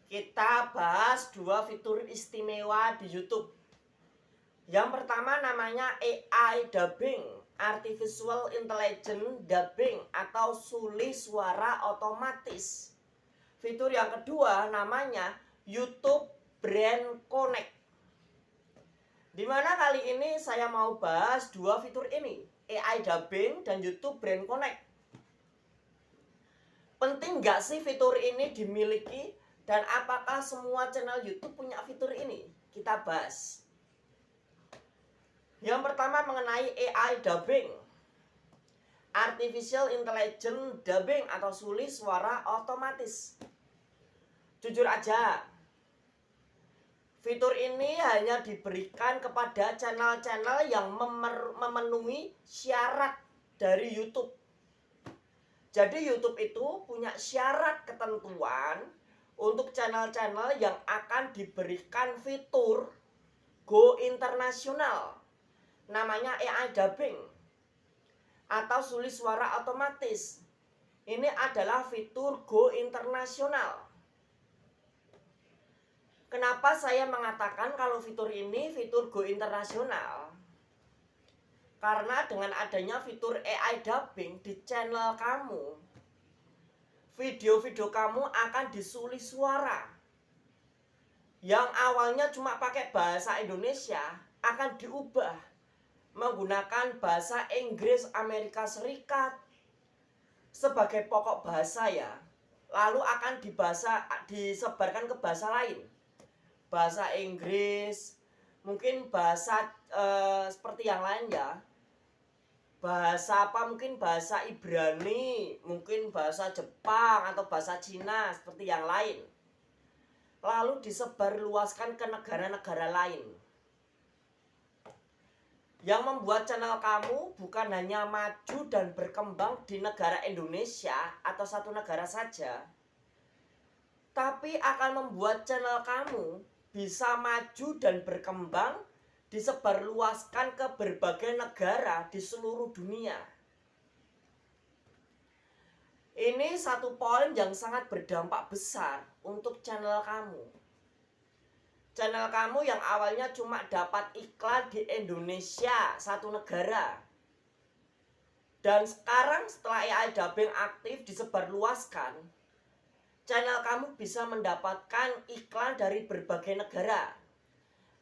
Kita bahas dua fitur istimewa di YouTube. Yang pertama namanya AI Dubbing, Artificial Intelligence Dubbing atau suli suara otomatis. Fitur yang kedua namanya YouTube Brand Connect. Dimana kali ini saya mau bahas dua fitur ini, AI Dubbing dan YouTube Brand Connect. Penting nggak sih fitur ini dimiliki? Dan apakah semua channel YouTube punya fitur ini? Kita bahas. Yang pertama mengenai AI Dubbing, Artificial Intelligence Dubbing atau suli suara otomatis. Jujur aja, fitur ini hanya diberikan kepada channel-channel yang memenuhi syarat dari YouTube. Jadi YouTube itu punya syarat ketentuan untuk channel-channel yang akan diberikan fitur go internasional, namanya AI Dubbing atau suli suara otomatis. Ini adalah fitur go internasional. Kenapa saya mengatakan kalau fitur ini fitur go internasional? Karena dengan adanya fitur AI Dubbing di channel kamu, video-video kamu akan disuli suara. Yang awalnya cuma pakai bahasa Indonesia akan diubah menggunakan bahasa Inggris Amerika Serikat sebagai pokok bahasa ya. Lalu akan disebarkan ke bahasa lain. Bahasa Inggris, mungkin bahasa seperti yang lain ya. Bahasa apa, mungkin bahasa Ibrani, mungkin bahasa Jepang atau bahasa Cina seperti yang lain. Lalu disebarluaskan ke negara-negara lain. Yang membuat channel kamu bukan hanya maju dan berkembang di negara Indonesia atau satu negara saja, tapi akan membuat channel kamu bisa maju dan berkembang, disebarluaskan ke berbagai negara di seluruh dunia. Ini satu poin yang sangat berdampak besar untuk channel kamu. Channel kamu yang awalnya cuma dapat iklan di Indonesia, satu negara. Dan sekarang setelah AI Dubbing aktif disebarluaskan, channel kamu bisa mendapatkan iklan dari berbagai negara.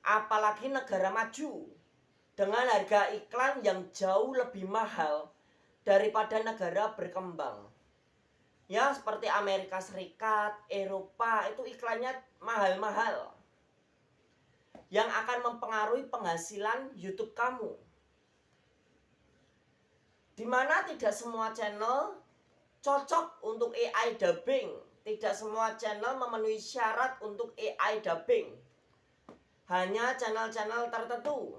Apalagi negara maju, dengan harga iklan yang jauh lebih mahal daripada negara berkembang. Ya, seperti Amerika Serikat, Eropa, itu iklannya mahal-mahal, yang akan mempengaruhi penghasilan YouTube kamu. Dimana tidak semua channel cocok untuk AI Dubbing. Tidak semua channel memenuhi syarat untuk AI Dubbing. Hanya channel-channel tertentu.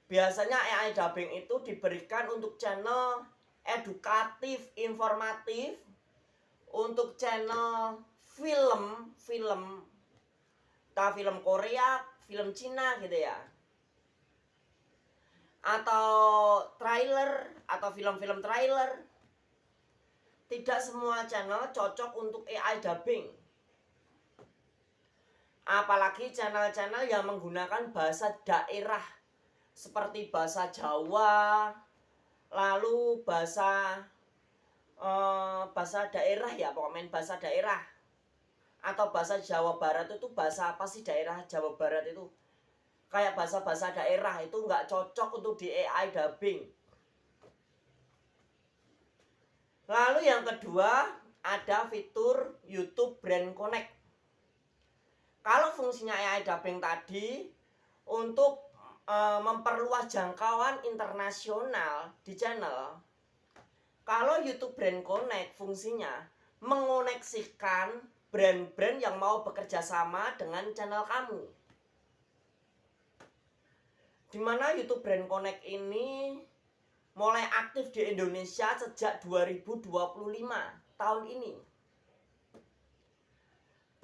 Biasanya AI Dubbing itu diberikan untuk channel edukatif, informatif, untuk channel film, entah film Korea, film Cina gitu ya, atau trailer, atau film-film trailer. Tidak semua channel cocok untuk AI Dubbing. Apalagi channel-channel yang menggunakan bahasa daerah seperti bahasa Jawa, lalu bahasa daerah ya, pokoknya bahasa daerah, atau bahasa Jawa Barat. Itu bahasa apa sih daerah Jawa Barat itu? Kayak bahasa-bahasa daerah itu nggak cocok untuk di AI Dubbing. Lalu yang kedua ada fitur YouTube Brand Connect. Kalau fungsinya AI Dubbing tadi untuk memperluas jangkauan internasional di channel, kalau YouTube Brand Connect fungsinya mengoneksikan brand-brand yang mau bekerja sama dengan channel kamu. Dimana YouTube Brand Connect ini mulai aktif di Indonesia sejak 2025, tahun ini.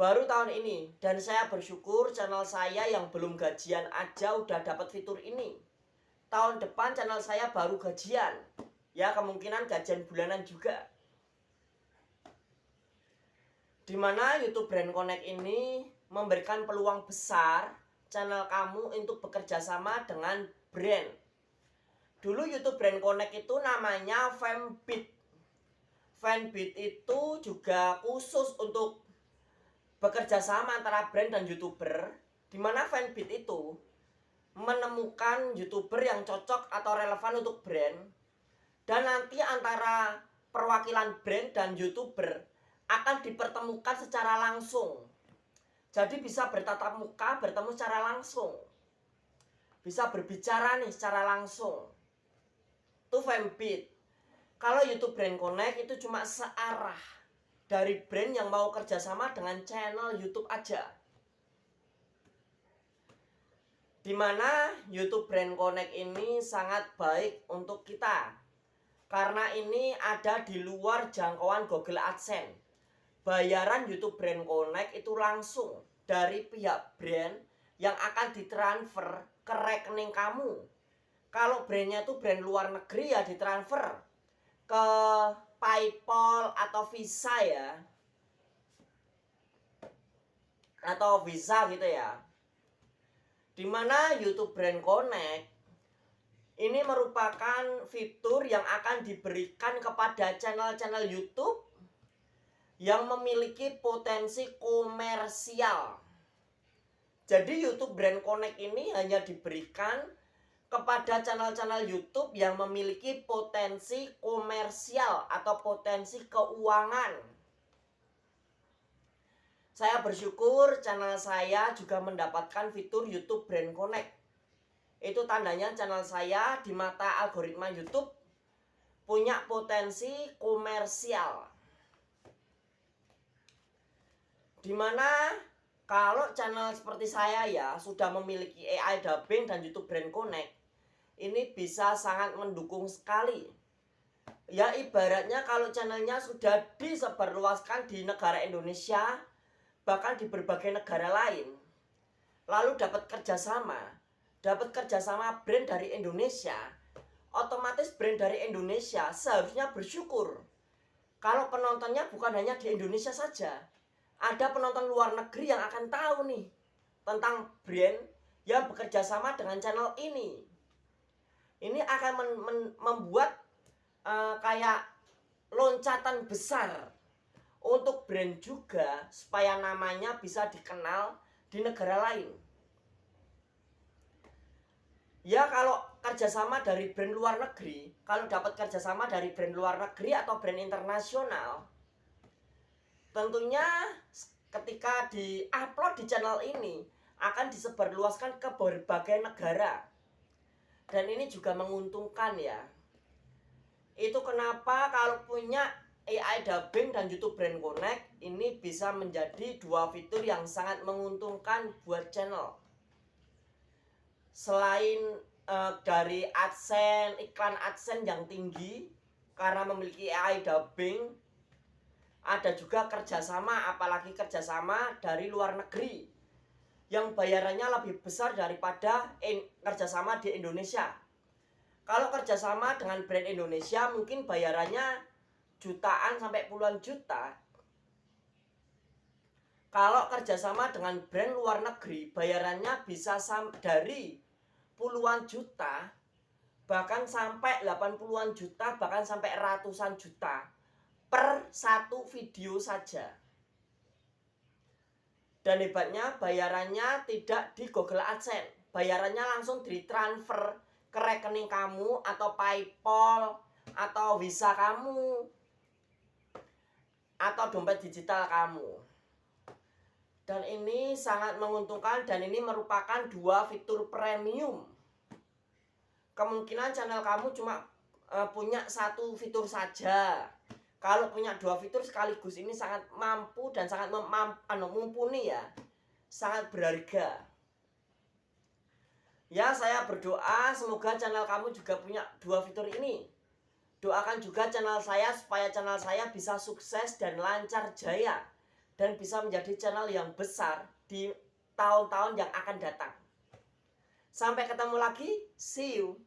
Baru tahun ini, dan saya bersyukur channel saya yang belum gajian aja udah dapat fitur ini. Tahun depan channel saya baru gajian. Ya, kemungkinan gajian bulanan juga. Dimana YouTube Brand Connect ini memberikan peluang besar channel kamu untuk bekerja sama dengan brand. Dulu YouTube Brand Connect itu namanya Fanbit. Fanbit itu juga khusus untuk bekerja sama antara brand dan YouTuber, dimana Fanbit itu menemukan YouTuber yang cocok atau relevan untuk brand, dan nanti antara perwakilan brand dan YouTuber akan dipertemukan secara langsung. Jadi bisa bertatap muka, bertemu secara langsung, bisa berbicara nih secara langsung. Itu Fanbit. Kalau YouTube Brand Connect itu cuma searah dari brand yang mau kerjasama dengan channel YouTube aja. Dimana YouTube Brand Connect ini sangat baik untuk kita, karena ini ada di luar jangkauan Google AdSense. Bayaran YouTube Brand Connect itu langsung dari pihak brand yang akan ditransfer ke rekening kamu. Kalau brandnya itu brand luar negeri ya ditransfer ke PayPal atau Visa ya, atau Visa gitu ya. Dimana YouTube Brand Connect ini merupakan fitur yang akan diberikan kepada channel-channel YouTube yang memiliki potensi komersial. Jadi YouTube Brand Connect ini hanya diberikan kepada channel-channel YouTube yang memiliki potensi komersial atau potensi keuangan. Saya bersyukur channel saya juga mendapatkan fitur YouTube Brand Connect. Itu tandanya channel saya di mata algoritma YouTube punya potensi komersial. Dimana kalau channel seperti saya ya sudah memiliki AI dubbing dan YouTube Brand Connect, ini bisa sangat mendukung sekali. Ya ibaratnya kalau channelnya sudah disebarluaskan di negara Indonesia, bahkan di berbagai negara lain, lalu dapat kerjasama brand dari Indonesia, otomatis brand dari Indonesia seharusnya bersyukur kalau penontonnya bukan hanya di Indonesia saja. Ada penonton luar negeri yang akan tahu nih tentang brand yang bekerja sama dengan channel ini. Ini akan membuat kayak loncatan besar untuk brand juga, supaya namanya bisa dikenal di negara lain. Ya kalau kerjasama dari brand luar negeri, kalau dapat kerjasama dari brand luar negeri atau brand internasional, tentunya ketika di-upload di channel ini akan disebarluaskan ke berbagai negara. Dan ini juga menguntungkan ya. Itu kenapa kalau punya AI dubbing dan YouTube Brand Connect ini bisa menjadi dua fitur yang sangat menguntungkan buat channel. Selain dari AdSense, iklan AdSense yang tinggi karena memiliki AI dubbing, ada juga kerjasama, apalagi kerjasama dari luar negeri yang bayarannya lebih besar daripada kerjasama di Indonesia. Kalau kerjasama dengan brand Indonesia mungkin bayarannya jutaan sampai puluhan juta. Kalau kerjasama dengan brand luar negeri bayarannya bisa dari puluhan juta, bahkan sampai 80-an juta, bahkan sampai ratusan juta per satu video saja. Dan hebatnya bayarannya tidak di Google AdSense, bayarannya langsung ditransfer ke rekening kamu atau PayPal atau Visa kamu atau dompet digital kamu. Dan ini sangat menguntungkan, dan ini merupakan dua fitur premium. Kemungkinan channel kamu cuma punya satu fitur saja. Kalau punya dua fitur sekaligus ini sangat mampu dan sangat mumpuni ya. Sangat berharga. Ya, saya berdoa semoga channel kamu juga punya dua fitur ini. Doakan juga channel saya supaya channel saya bisa sukses dan lancar jaya, dan bisa menjadi channel yang besar di tahun-tahun yang akan datang. Sampai ketemu lagi, see you.